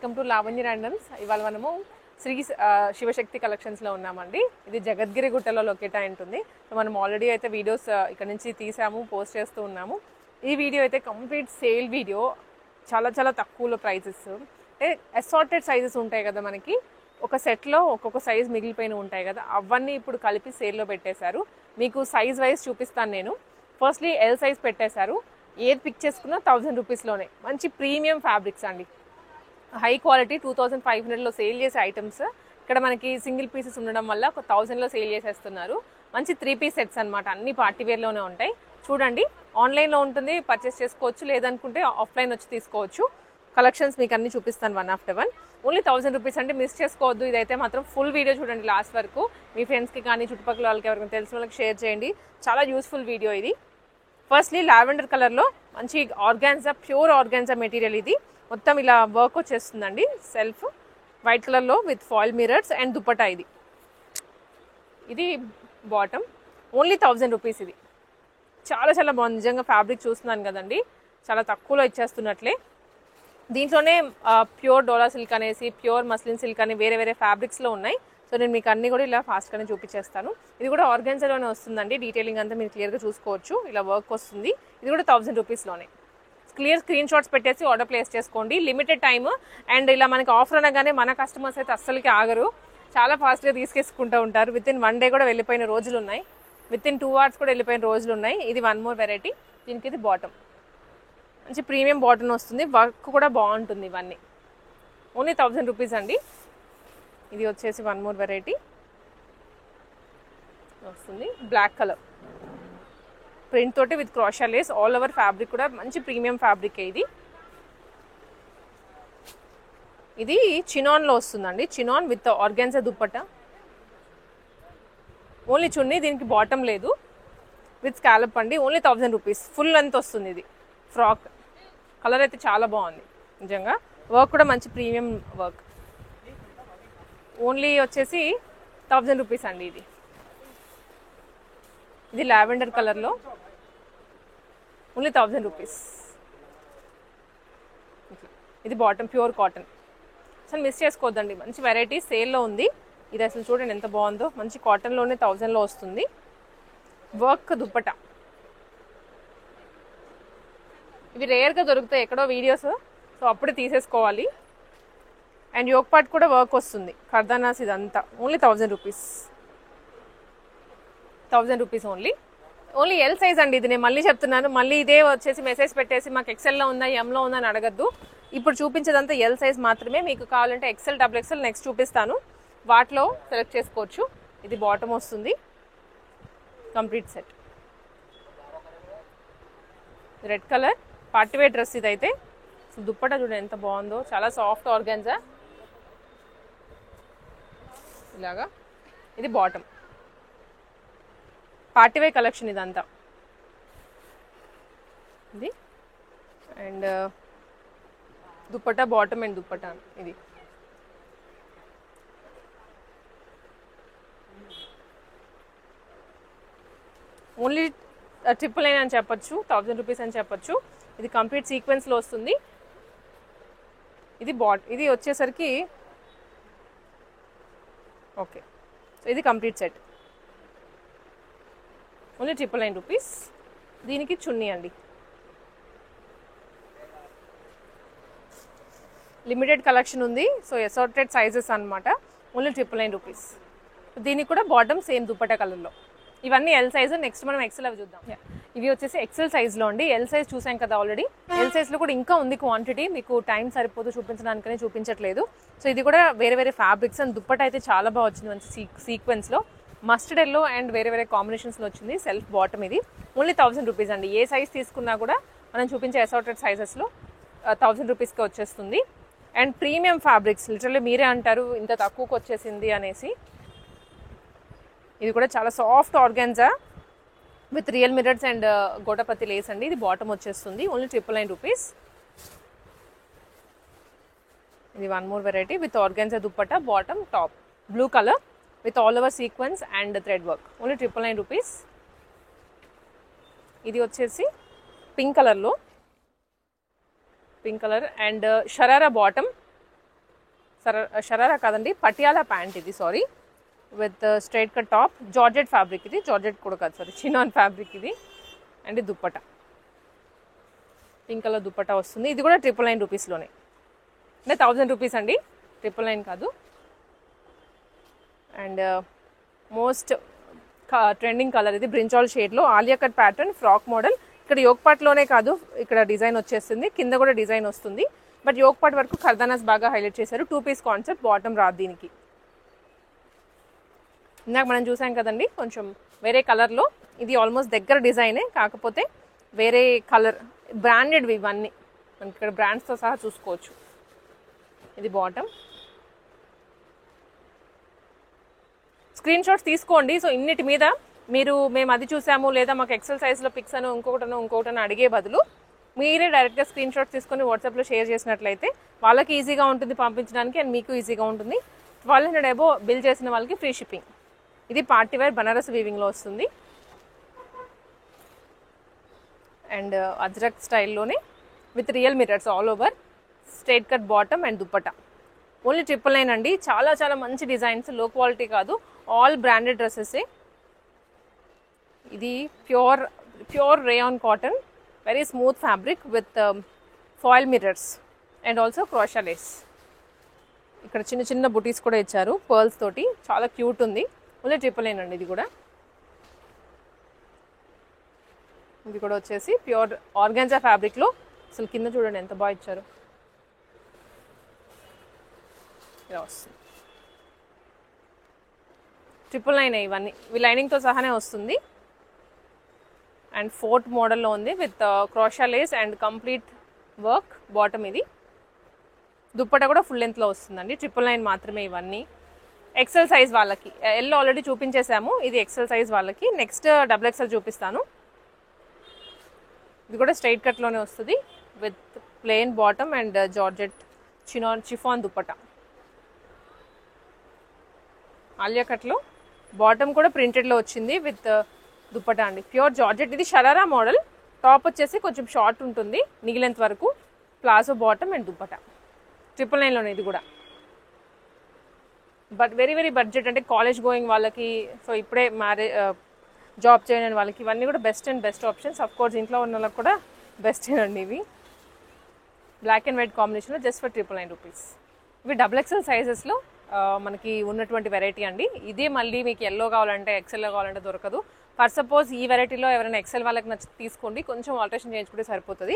Welcome to Lavanya randoms. ఇవాళ మనము శ్రీ శివశక్తి కలెక్షన్స్లో ఉన్నామండి. ఇది జగద్గిరి గుట్టలో లొకేట్ అయి ఉంటుంది. సో మనం ఆల్రెడీ అయితే వీడియోస్ ఇక్కడ నుంచి తీసాము, పోస్ట్ చేస్తూ ఉన్నాము. ఈ వీడియో అయితే కంప్లీట్ సేల్ వీడియో, చాలా చాలా తక్కువలో ప్రైజెస్. అంటే అసార్టెడ్ సైజెస్ ఉంటాయి కదా మనకి, ఒక సెట్లో ఒక్కొక్క సైజ్ మిగిలిపోయిన ఉంటాయి కదా, అవన్నీ ఇప్పుడు కలిపి సేల్లో పెట్టేశారు. మీకు సైజ్ వైజ్ చూపిస్తాను నేను. ఫస్ట్లీ ఎల్ సైజ్ పెట్టేశారు. ఏది పిక్ చేసుకున్నా 1000 రూపీస్లోనే. మంచి ప్రీమియం ఫ్యాబ్రిక్స్ అండి, హై క్వాలిటీ. 2500లో సేల్ చేసే ఐటమ్స్ ఇక్కడ మనకి సింగిల్ పీసెస్ ఉండడం వల్ల ఒక 1000లో సేల్ చేసేస్తున్నారు. మంచి 3 పీస్ సెట్స్ అనమాట, అన్ని పార్టీవేర్లోనే ఉంటాయి. చూడండి, ఆన్లైన్లో ఉంటుంది, పర్చేస్ చేసుకోవచ్చు, లేదనుకుంటే ఆఫ్లైన్ వచ్చి తీసుకోవచ్చు. కలెక్షన్స్ మీకు అన్ని చూపిస్తాను one after one. Only 1000 rupees అంటే మిస్ చేసుకోవద్దు. ఇదైతే మాత్రం ఫుల్ వీడియో చూడండి లాస్ట్ వరకు. మీ ఫ్రెండ్స్కి కానీ చుట్టుపక్కల వాళ్ళకి ఎవరికైనా తెలిసిన వాళ్ళకి షేర్ చేయండి. చాలా యూస్ఫుల్ వీడియో ఇది. ఫస్ట్లీ లావెండర్ కలర్లో మంచి ఆర్గాన్జా, ప్యూర్ ఆర్గాన్జా మెటీరియల్. ఇది మొత్తం ఇలా వర్క్ వచ్చేస్తుందండి. సెల్ఫ్ వైట్ కలర్లో with foil mirrors and dupatta. ఇది బాటమ్. Only 1000 rupees. ఇది చాలా చాలా బాగుంది నిజంగా. ఫ్యాబ్రిక్ చూస్తున్నాను కదండి, చాలా తక్కువలో ఇచ్చేస్తున్నట్లే. దీంట్లోనే ప్యూర్ డోలా సిల్క్ అనేసి, ప్యూర్ మస్లిన్ సిల్క్ అని వేరే వేరే ఫ్యాబ్రిక్స్లో ఉన్నాయి. సో నేను మీకు అన్ని కూడా ఇలా ఫాస్ట్గానే చూపించేస్తాను. ఇది కూడా ఆర్గాన్జాలోనే వస్తుందండి. డీటెయిలింగ్ అంతా మీరు క్లియర్గా చూసుకోవచ్చు. ఇలా వర్క్ వస్తుంది. ఇది కూడా 1000 రూపీస్లోనే. క్లియర్ స్క్రీన్ షాట్స్ పెట్టేసి ఆర్డర్ ప్లేస్ చేసుకోండి. Limited time. అండ్ ఇలా మనకి ఆఫర్ అనగానే మన కస్టమర్స్ అయితే అస్సలకి ఆగరు, చాలా ఫాస్ట్గా తీసుకేసుకుంటూ ఉంటారు. వితిన్ 1 డే కూడా వెళ్ళిపోయిన రోజులు ఉన్నాయి, వితిన్ 2 hours కూడా వెళ్ళిపోయిన రోజులు ఉన్నాయి. ఇది వన్ మోర్ వెరైటీ. దీనికి ఇది బాటమ్, మంచి ప్రీమియం బాటమ్ వస్తుంది. వర్క్ కూడా బాగుంటుంది. ఇవన్నీ ఓన్లీ 1000 రూపీస్ అండి. ఇది వచ్చేసి వన్ మోర్ వెరైటీ వస్తుంది, బ్లాక్ కలర్ ప్రింట్ తోటి with crochet lace. All over fabric కూడా మంచి ప్రీమియం ఫ్యాబ్రిక్. ఇది చినాన్లో వస్తుందండి. Chinon with organza dupatta. Only chunni, దీనికి బాటమ్ లేదు, విత్ స్కాలప్ అండి. Only 1000 rupees. ఫుల్ లెంత్ వస్తుంది. ఇది ఫ్రాక్. కలర్ అయితే చాలా బాగుంది నిజంగా. వర్క్ కూడా మంచి ప్రీమియం వర్క్. ఓన్లీ వచ్చేసి 1000 రూపీస్ అండి. ఇది లావెండర్ కలర్లో ఓన్లీ 1000 రూపీస్. ఇది బాటమ్, ప్యూర్ కాటన్. అసలు మిస్ చేసుకోవద్దండి, మంచి వెరైటీ సేల్లో ఉంది. ఇది అసలు చూడండి ఎంత బాగుందో. మంచి కాటన్లోనే 1000లో వస్తుంది. వర్క్ దుప్పట. ఇవి రేర్గా దొరుకుతాయి ఎక్కడో వీడియోస్, సో అప్పుడే తీసేసుకోవాలి. అండ్ యోక్ పార్ట్ కూడా వర్క్ వస్తుంది, కర్దానాస్. ఇదంతా only 1000 rupees. 1000 rupees only. Only L size అండి. ఇది నేను మళ్ళీ చెప్తున్నాను. మళ్ళీ ఇదే వచ్చేసి మెసేజ్ పెట్టేసి మాకు ఎక్సెల్లో ఉందా, ఎంలో ఉందా అని అడగద్దు. ఇప్పుడు చూపించేదంతా ఎల్ సైజ్ మాత్రమే. మీకు కావాలంటే ఎక్సెల్, డబుల్ ఎక్సెల్ నెక్స్ట్ చూపిస్తాను, వాటిలో సెలెక్ట్ చేసుకోవచ్చు. ఇది బాటమ్ వస్తుంది, complete set. Red colour partywear dress ఇదైతే. దుప్పటా చూడండి ఎంత బాగుందో, చాలా సాఫ్ట్ ఆర్గాన్జా ఇలాగా. ఇది బాటమ్, పార్టీవేర్ కలెక్షన్ ఇదంతా. ఇది and dupatta, bottom and dupatta. ఇది ఓన్లీ 999 అని చెప్పొచ్చు, 1000 రూపీస్ అని చెప్పొచ్చు. ఇది కంప్లీట్ సీక్వెన్స్లో వస్తుంది. ఇది వచ్చేసరికి ఓకే. సో ఇది కంప్లీట్ సెట్. Only 999 rupees. దీనికి చున్నీ అండి. లిమిటెడ్ కలెక్షన్ ఉంది, సో అసార్టెడ్ సైజెస్ అనమాట. Only 999 rupees. దీనికి కూడా బాటమ్ సేమ్ దుప్పట్టా కలర్లో. ఇవన్నీ ఎల్ సైజు. నెక్స్ట్ మనం ఎక్సెల్ అవి చూద్దాం. ఇవి వచ్చేసి ఎక్సెల్ సైజ్లో అండి. ఎల్ సైజ్ చూసాం కదా ఆల్రెడీ. ఎల్ సైజ్లో కూడా ఇంకా ఉంది క్వాంటిటీ, మీకు టైం సరిపోదు చూపించడానికనే చూపించట్లేదు. సో ఇది కూడా వేరే వేరే ఫ్యాబ్రిక్స్. అండ్ దుప్పట్టా అయితే చాలా బాగా వచ్చింది, మంచి సీక్వెన్స్లో. మస్టర్డ్ ఎల్లో అండ్ వేరే వేరే కాంబినేషన్స్లో వచ్చింది. Self bottom. ఇది ఓన్లీ 1000 రూపీస్ అండి. ఏ సైజ్ తీసుకున్నా కూడా మనం చూపించే అసార్టెడ్ సైజెస్లో 1000 రూపీస్కి వచ్చేస్తుంది. And premium fabrics. లిటరల్లీ మీరే అంటారు ఇంత తక్కువకి వచ్చేసింది అనేసి. ఇది కూడా చాలా soft organza with real mirrors and gotapatti lace అండి. ఇది బాటమ్ వచ్చేస్తుంది. Only 999 rupees. ఇది one more variety with organza dupatta, bottom, top blue colour with all over sequence and thread work. Only 999 rupees. ఇది వచ్చేసి పింక్ కలర్లో, pink colour and sharara bottom sharara కాదండి, Patiala pant ఇది, sorry, with straight cut top. Georgette fabric ఇది, georgette కూడా కాదు sorry, chinon fabric ఇది. And dupatta pink colour dupatta వస్తుంది. ఇది కూడా 999 రూపీస్లోనే, అంటే 1000 రూపీస్ అండి, 999 కాదు. అండ్ మోస్ట్ ట్రెండింగ్ కలర్ ఇది, బ్రింజాల్ షేడ్లో Alia cut pattern frock model. ఇక్కడ యోక్ పార్ట్లోనే కాదు, ఇక్కడ డిజైన్ వచ్చేస్తుంది, కింద కూడా డిజైన్ వస్తుంది. బట్ యోక్ పార్ట్ వరకు ఖర్దానాస్ బాగా హైలైట్ చేశారు. 2 పీస్ కాన్సెప్ట్, బాటమ్ రాదు దీనికి. ఇందాక మనం చూసాం కదండి కొంచెం వేరే కలర్లో, ఇది ఆల్మోస్ట్ దగ్గర డిజైనే, కాకపోతే వేరే కలర్. బ్రాండెడ్వి ఇవన్నీ, మనకి ఇక్కడ బ్రాండ్స్తో సహా చూసుకోవచ్చు. ఇది బాటమ్. స్క్రీన్ షాట్స్ తీసుకోండి. సో ఇన్నిటి మీద మీరు మేము అది చూసాము లేదా మాకు ఎక్సెల్ సైజ్లో పిక్స్ అని ఇంకొకటనో అడిగే బదులు మీరే డైరెక్ట్గా స్క్రీన్ షాట్స్ తీసుకొని వాట్సాప్లో షేర్ చేసినట్లయితే వాళ్ళకి ఈజీగా ఉంటుంది పంపించడానికి, అండ్ మీకు ఈజీగా ఉంటుంది. 1200 అబో బిల్ చేసిన వాళ్ళకి ఫ్రీ షిప్పింగ్. ఇది పార్టీ వేర్ బనారస్ వీవింగ్లో వస్తుంది. అండ్ అజ్రక్ స్టైల్లోనే with real mirrors all over, straight cut bottom and dupatta. Only 999 అండి. చాలా చాలా మంచి డిజైన్స్, లో క్వాలిటీ కాదు, ఆల్ బ్రాండెడ్ డ్రెస్సెసే. ఇది pure rayon cotton, very smooth fabric with foil mirrors and also crochet lace. ఇక్కడ చిన్న చిన్న బుటీస్ కూడా ఇచ్చారు పర్ల్స్ తోటి, చాలా క్యూట్ ఉంది. ఓన్లీ 999 అండి. ఇది కూడా వచ్చేసి ప్యూర్ ఆర్గాన్జా ఫ్యాబ్రిక్లో. అసలు కింద చూడండి ఎంత బాగా ఇచ్చారు. ఇలా వస్తుంది 999 ఇవన్నీ, ఇవి లైనింగ్తో సహానే వస్తుంది. అండ్ ఫోర్ట్ మోడల్లో ఉంది with crochet lace and complete work bottom. ఇది దుప్పట కూడా ఫుల్ లెంత్లో వస్తుందండి. 999 మాత్రమే ఇవన్నీ. ఎక్సెల్ సైజ్ వాళ్ళకి, ఎల్ ఆల్రెడీ చూపించేసాము, ఇది ఎక్సెల్ సైజ్ వాళ్ళకి. నెక్స్ట్ XXL చూపిస్తాను. ఇది కూడా స్ట్రైట్ కట్లోనే వస్తుంది with plain bottom and georgette chiffon dupatta. Alia కట్లో బాటమ్ కూడా ప్రింటెడ్లో వచ్చింది విత్ దుప్పట అండి, ప్యూర్ జార్జెట్. ఇది షరారా మోడల్. టాప్ వచ్చేసి కొంచెం షార్ట్ ఉంటుంది, నిగిలెంత్ వరకు, ప్లాజో బాటమ్ అండ్ దుప్పట. 999లోనే ఇది కూడా. బట్ వెరీ వెరీ బడ్జెట్, అంటే కాలేజ్ గోయింగ్ వాళ్ళకి, సో ఇప్పుడే జాబ్ చేయని వాళ్ళకి ఇవన్నీ కూడా best and best options. Of course ఇంట్లో ఉన్న వాళ్ళకి కూడా బెస్ట్ అండి ఇవి. బ్లాక్ అండ్ వైట్ కాంబినేషన్లో జస్ట్ ఫర్ 999 రూపీస్. ఇవి XXL సైజెస్లో మనకి ఉన్నటువంటి వెరైటీ అండి. ఇదే మళ్ళీ మీకు ఎల్లో కావాలంటే ఎక్సెల్లో కావాలంటే దొరకదు. ఫర్ సపోజ్ ఈ వెరైటీలో ఎవరైనా ఎక్సెల్ వాళ్ళకి నచ్చి తీసుకోండి, కొంచెం ఆల్టరేషన్ చేయించుకుంటే సరిపోతుంది.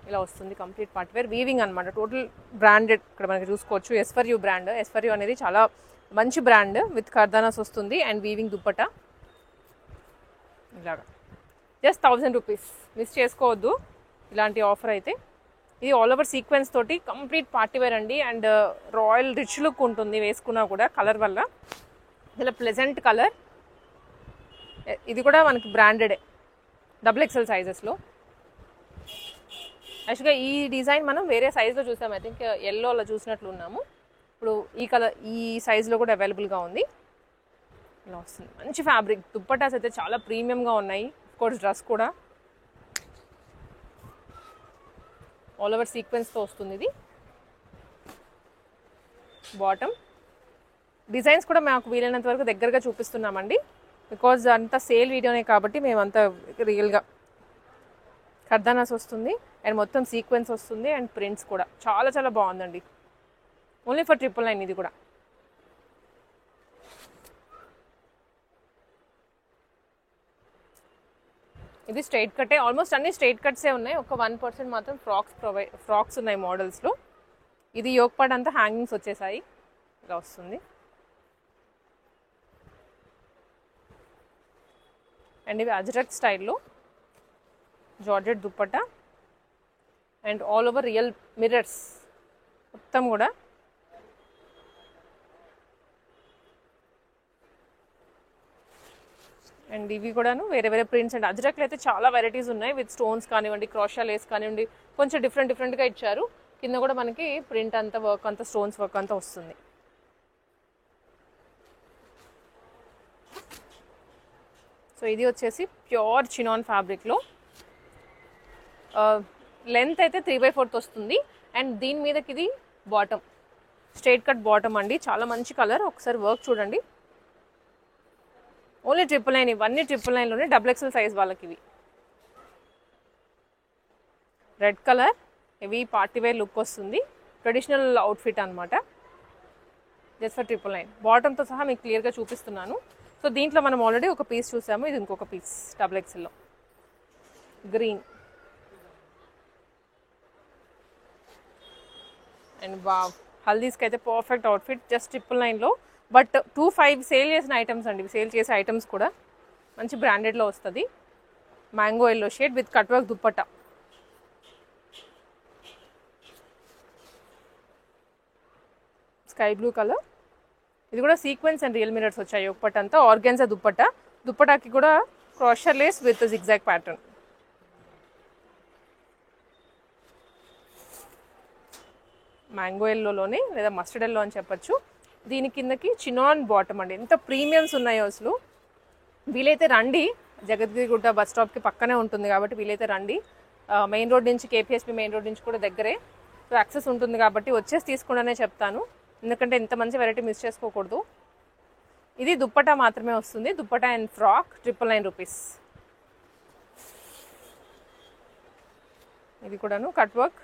ఇలా వస్తుంది కంప్లీట్ పార్టీ వేర్ వీవింగ్ అనమాట, టోటల్ బ్రాండెడ్. ఇక్కడ మనకి చూసుకోవచ్చు S4U బ్రాండ్. S4U అనేది చాలా మంచి బ్రాండ్ విత్ ఖర్దానాస్ వస్తుంది అండ్ వీవింగ్ దుప్పట. ఇలాగా జస్ట్ 1000 రూపీస్, మిస్ చేసుకోవద్దు ఇలాంటి ఆఫర్ అయితే. ఇది ఆల్ ఓవర్ సీక్వెన్స్ తోటి కంప్లీట్ పార్టీ వేర్ అండి. అండ్ రాయల్ రిచ్ లుక్ ఉంటుంది వేసుకున్నా కూడా, కలర్ వల్ల ఇలా ప్లెజెంట్ కలర్. ఇది కూడా మనకి బ్రాండెడే, XXL సైజెస్లో. యాక్చువల్గా ఈ డిజైన్ మనం వేరే సైజులో చూసాం, ఐ థింక్ ఎల్లో అలా చూసినట్లు ఉన్నాము. ఇప్పుడు ఈ కలర్ ఈ సైజులో కూడా అవైలబుల్గా ఉంది. ఇలా వస్తుంది మంచి ఫ్యాబ్రిక్. దుప్పటాస్ అయితే చాలా ప్రీమియంగా ఉన్నాయి. కోర్స్ డ్రెస్ కూడా ఆల్ ఓవర్ సీక్వెన్స్తో వస్తుంది. ఇది బాటమ్. డిజైన్స్ కూడా మాకు వీలైనంత వరకు దగ్గరగా చూపిస్తున్నామండి, బికాజ్ అంతా సేల్ వీడియోనే కాబట్టి మేమంతా రియల్గా. ఖర్దానాస్ వస్తుంది అండ్ మొత్తం సీక్వెన్స్ వస్తుంది అండ్ ప్రింట్స్ కూడా చాలా చాలా బాగుందండి. ఓన్లీ ఫర్ 999 ఇది కూడా. ఇది స్ట్రైట్ కట్టే, ఆల్మోస్ట్ అన్ని స్ట్రైట్ కట్సే ఉన్నాయి. ఒక 1% మాత్రం ఫ్రాక్స్ ఉన్నాయి మోడల్స్లో. ఇది యోక్ పార్ట్ అంతా హ్యాంగింగ్స్ వచ్చేసాయి. ఇలా వస్తుంది. అండ్ ఇవి అజ్రక్ స్టైల్లో georgette dupatta and all over real mirrors మొత్తం కూడా. అండ్ ఇవి కూడాను వేరే వేరే ప్రింట్స్. అండ్ అజ్రక్లో అయితే చాలా వెరైటీస్ ఉన్నాయి విత్ స్టోన్స్ కానివ్వండి, క్రోషా లేస్ కానివ్వండి, కొంచెం డిఫరెంట్గా ఇచ్చారు. కింద కూడా మనకి ప్రింట్ అంతా వర్క్ అంతా స్టోన్స్ వర్క్ అంతా వస్తుంది. సో ఇది వచ్చేసి ప్యూర్ చినాన్ ఫ్యాబ్రిక్లో. లెంత్ అయితే 3/4 వస్తుంది అండ్ దీని మీదకి ఇది బాటమ్. స్ట్రైట్ కట్ బాటమ్ అండి, చాలా మంచి కలర్. ఒకసారి వర్క్ చూడండి. ఓన్లీ 999, ఇవన్నీ 999లోనే. XXL సైజ్ వాళ్ళకి ఇవి. రెడ్ కలర్, ఇవి పార్టీ వేర్ లుక్ వస్తుంది, ట్రెడిషనల్ అవుట్ఫిట్ అనమాట. Just for 999. బాటమ్తో సహా మీకు క్లియర్గా చూపిస్తున్నాను. సో దీంట్లో మనం ఆల్రెడీ ఒక పీస్ చూసాము, ఇది ఇంకొక పీస్ XXLలో. గ్రీన్ అండ్ వావ్, హల్దీస్కి అయితే పర్ఫెక్ట్ అవుట్ఫిట్. జస్ట్ 999లో. బట్ 25 సేల్ చేసిన ఐటమ్స్ అండి, సేల్ చేసే ఐటమ్స్ కూడా మంచి బ్రాండెడ్లో వస్తుంది. Mango yellow shade with cut work dupatta. Sky blue colour, ఇది కూడా సీక్వెన్స్ అండ్ రియల్ మిరర్స్ వచ్చాయి. ఒకపట్టంతా ఆర్గాన్జా దుప్పట్టా. దుప్పటాకి కూడా crochet lace with zigzag pattern. Mango ఎల్లోలోనే లేదా మస్టర్డ్ ఎల్లో అని చెప్పచ్చు. దీని కిందకి చినాన్ బాటమ్ అండి. ఎంత ప్రీమియమ్స్ ఉన్నాయో అసలు. వీలైతే రండి, జగద్గిరిగుట్ట బస్ స్టాప్కి పక్కనే ఉంటుంది కాబట్టి వీలైతే రండి. మెయిన్ రోడ్ నుంచి, కేపీఎస్పీ మెయిన్ రోడ్ నుంచి కూడా దగ్గరే. సో యాక్సెస్ ఉంటుంది కాబట్టి వచ్చేసి తీసుకుండానే చెప్తాను, ఎందుకంటే ఇంత మంచి వెరైటీ మిస్ చేసుకోకూడదు. ఇది దుప్పటా మాత్రమే వస్తుంది. Dupatta and frock 999 rupees. ఇది కూడాను cut work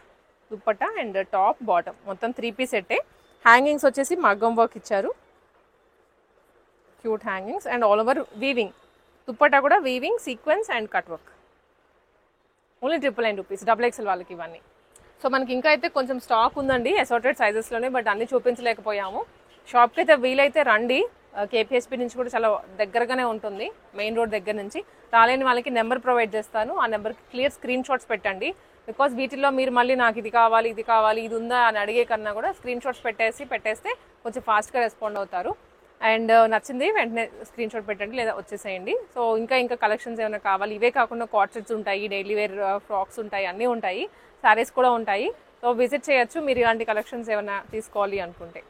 dupatta and top bottom మొత్తం 3 పీస్ సెట్టే. హ్యాంగింగ్స్ వచ్చేసి మగ్గం వర్క్ ఇచ్చారు, cute hangings and all over weaving. Dupatta కూడా weaving, sequence and cut work. Only 999 rupees. XXL వాళ్ళకి ఇవన్నీ. సో మనకి ఇంకా అయితే కొంచెం స్టాక్ ఉందండి అసార్టెడ్ సైజెస్లోనే, బట్ అన్నీ చూపించలేకపోయాము. షాప్కి అయితే వీలైతే రండి. కేపీఎస్పీ నుంచి కూడా చాలా దగ్గరగానే ఉంటుంది, మెయిన్ రోడ్ దగ్గర నుంచి. రాలేని వాళ్ళకి నెంబర్ ప్రొవైడ్ చేస్తాను, ఆ నెంబర్కి క్లియర్ స్క్రీన్ షాట్స్ పెట్టండి. బికాస్ వీటిల్లో మీరు మళ్ళీ నాకు ఇది కావాలి, ఇది కావాలి, ఇది ఉందా అని అడిగే కన్నా కూడా స్క్రీన్ షాట్స్ పెట్టేస్తే కొంచెం ఫాస్ట్గా రెస్పాండ్ అవుతారు. అండ్ నచ్చింది వెంటనే స్క్రీన్ షాట్ పెట్టండి లేదా వచ్చేసేయండి. సో ఇంకా కలెక్షన్స్ ఏమైనా కావాలి, ఇవే కాకుండా కార్డ్ సెట్స్ ఉంటాయి, డైలీ వేర్ ఫ్రాక్స్ ఉంటాయి, అన్నీ ఉంటాయి, శారీస్ కూడా ఉంటాయి. సో విజిట్ చేయొచ్చు మీరు ఇలాంటి కలెక్షన్స్ ఏమైనా తీసుకోవాలి అనుకుంటే.